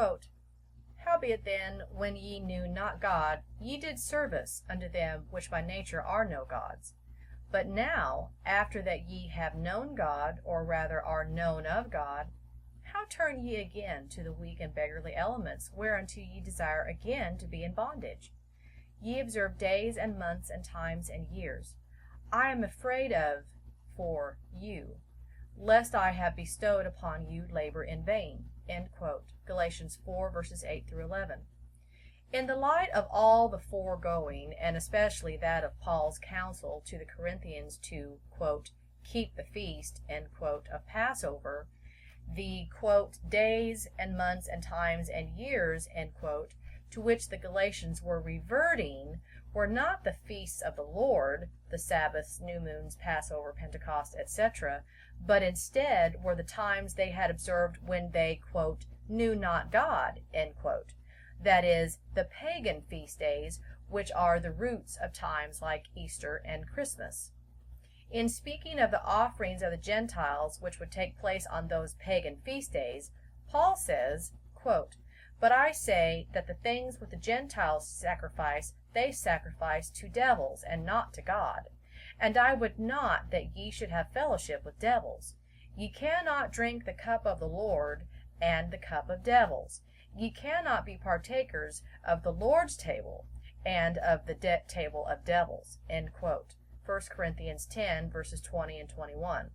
Quote, Howbeit then, when ye knew not God, ye did service unto them which by nature are no gods. But now, after that ye have known God, or rather are known of God, how turn ye again to the weak and beggarly elements, whereunto ye desire again to be in bondage? Ye observe days and months and times and years. I am afraid of for you, lest I have bestowed upon you labor in vain. End quote. Galatians 4, verses 8 through 11. In the light of all the foregoing, and especially that of Paul's counsel to the Corinthians to, quote, keep the feast, end quote, of Passover, the, quote, days and months and times and years, end quote, to which the Galatians were reverting were not the feasts of the Lord, the Sabbaths, new moons, Passover, Pentecost, etc., but instead were the times they had observed when they, quote, knew not God, end quote. That is, the pagan feast days, which are the roots of times like Easter and Christmas. In speaking of the offerings of the Gentiles which would take place on those pagan feast days, Paul says, quote, But I say that the things which the Gentiles sacrifice, they sacrifice to devils, and not to God. And I would not that ye should have fellowship with devils. Ye cannot drink the cup of the Lord and the cup of devils. Ye cannot be partakers of the Lord's table and of the table of devils. End quote. 1 Corinthians 10, verses 20 and 21.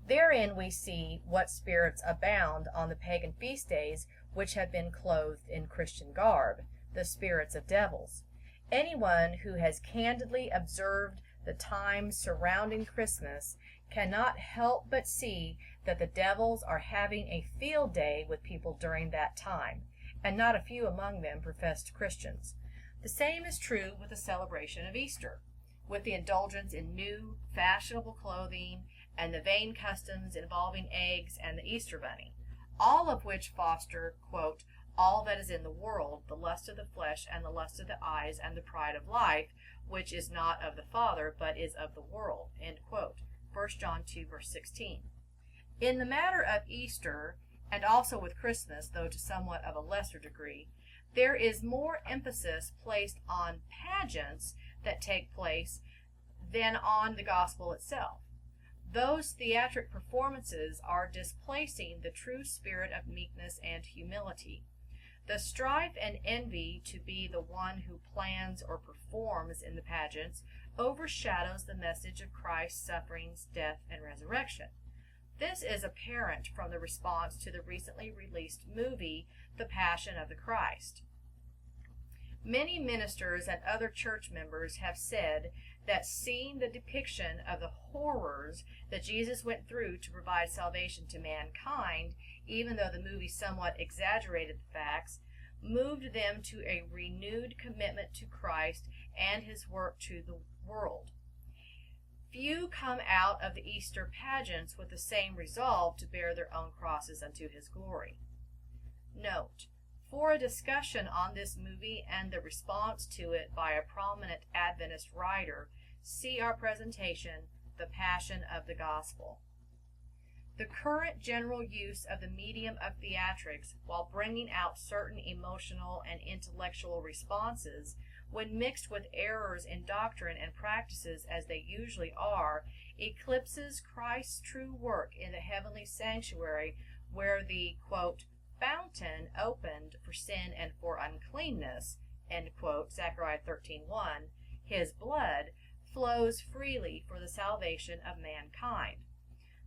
Therein we see what spirits abound on the pagan feast days which have been clothed in Christian garb, the spirits of devils. Anyone who has candidly observed the times surrounding Christmas cannot help but see that the devils are having a field day with people during that time, and not a few among them professed Christians. The same is true with the celebration of Easter, with the indulgence in new, fashionable clothing and the vain customs involving eggs and the Easter bunny, all of which foster, quote, all that is in the world, the lust of the flesh and the lust of the eyes and the pride of life, which is not of the Father, but is of the world, end quote. 1 John 2, verse 16. In the matter of Easter, and also with Christmas, though to somewhat of a lesser degree, there is more emphasis placed on pageants that take place than on the gospel itself. Those theatric performances are displacing the true spirit of meekness and humility. The strife and envy to be the one who plans or performs in the pageants overshadows the message of Christ's sufferings, death, and resurrection. This is apparent from the response to the recently released movie, The Passion of the Christ. Many ministers and other church members have said that seeing the depiction of the horrors that Jesus went through to provide salvation to mankind, even though the movie somewhat exaggerated the facts, moved them to a renewed commitment to Christ and his work to the world. Few come out of the Easter pageants with the same resolve to bear their own crosses unto his glory. Note, for a discussion on this movie and the response to it by a prominent Adventist writer, see our presentation, The Passion of the Gospel. The current general use of the medium of theatrics, while bringing out certain emotional and intellectual responses, when mixed with errors in doctrine and practices as they usually are, eclipses Christ's true work in the heavenly sanctuary, where the, quote, fountain opened for sin and for uncleanness, end quote, Zechariah 13:1, his blood, flows freely for the salvation of mankind.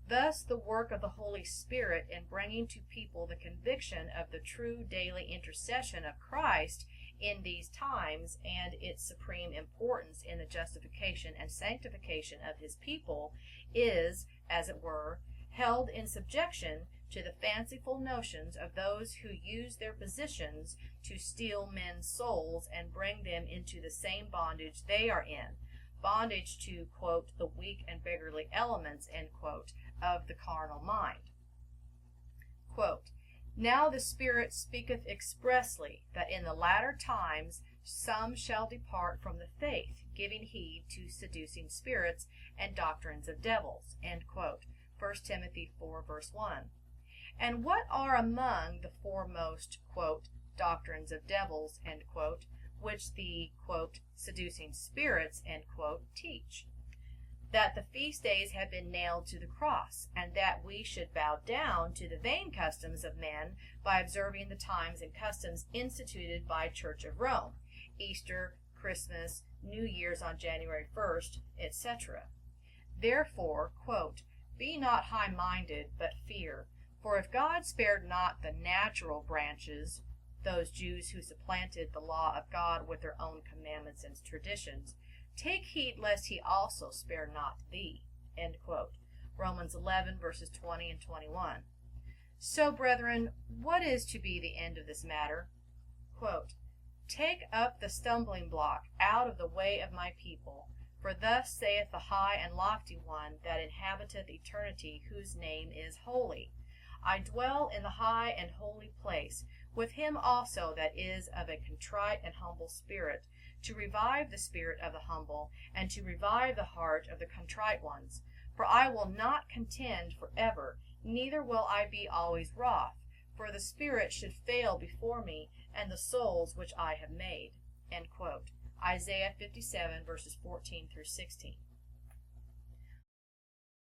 Thus the work of the Holy Spirit in bringing to people the conviction of the true daily intercession of Christ in these times and its supreme importance in the justification and sanctification of his people is, as it were, held in subjection to the fanciful notions of those who use their positions to steal men's souls and bring them into the same bondage they are in, bondage to, quote, the weak and beggarly elements, end quote, of the carnal mind. Quote, now the Spirit speaketh expressly that in the latter times some shall depart from the faith, giving heed to seducing spirits and doctrines of devils, end quote. 1 Timothy 4, verse 1. And what are among the foremost, quote, doctrines of devils, end quote, which the, quote, seducing spirits, end quote, teach? That the feast days have been nailed to the cross, and that we should bow down to the vain customs of men by observing the times and customs instituted by Church of Rome, Easter, Christmas, New Year's on January 1st, etc. Therefore, quote, be not high-minded, but fear. For if God spared not the natural branches, those Jews who supplanted the law of God with their own commandments and traditions, take heed lest he also spare not thee. End quote. Romans 11, verses 20 and 21. So, brethren, what is to be the end of this matter? Quote, take up the stumbling block out of the way of my people, for thus saith the high and lofty one that inhabiteth eternity, whose name is holy. I dwell in the high and holy place, with him also that is of a contrite and humble spirit, to revive the spirit of the humble, and to revive the heart of the contrite ones. For I will not contend for ever, neither will I be always wroth, for the spirit should fail before me, and the souls which I have made. End quote. Isaiah 57, verses 14 through 16.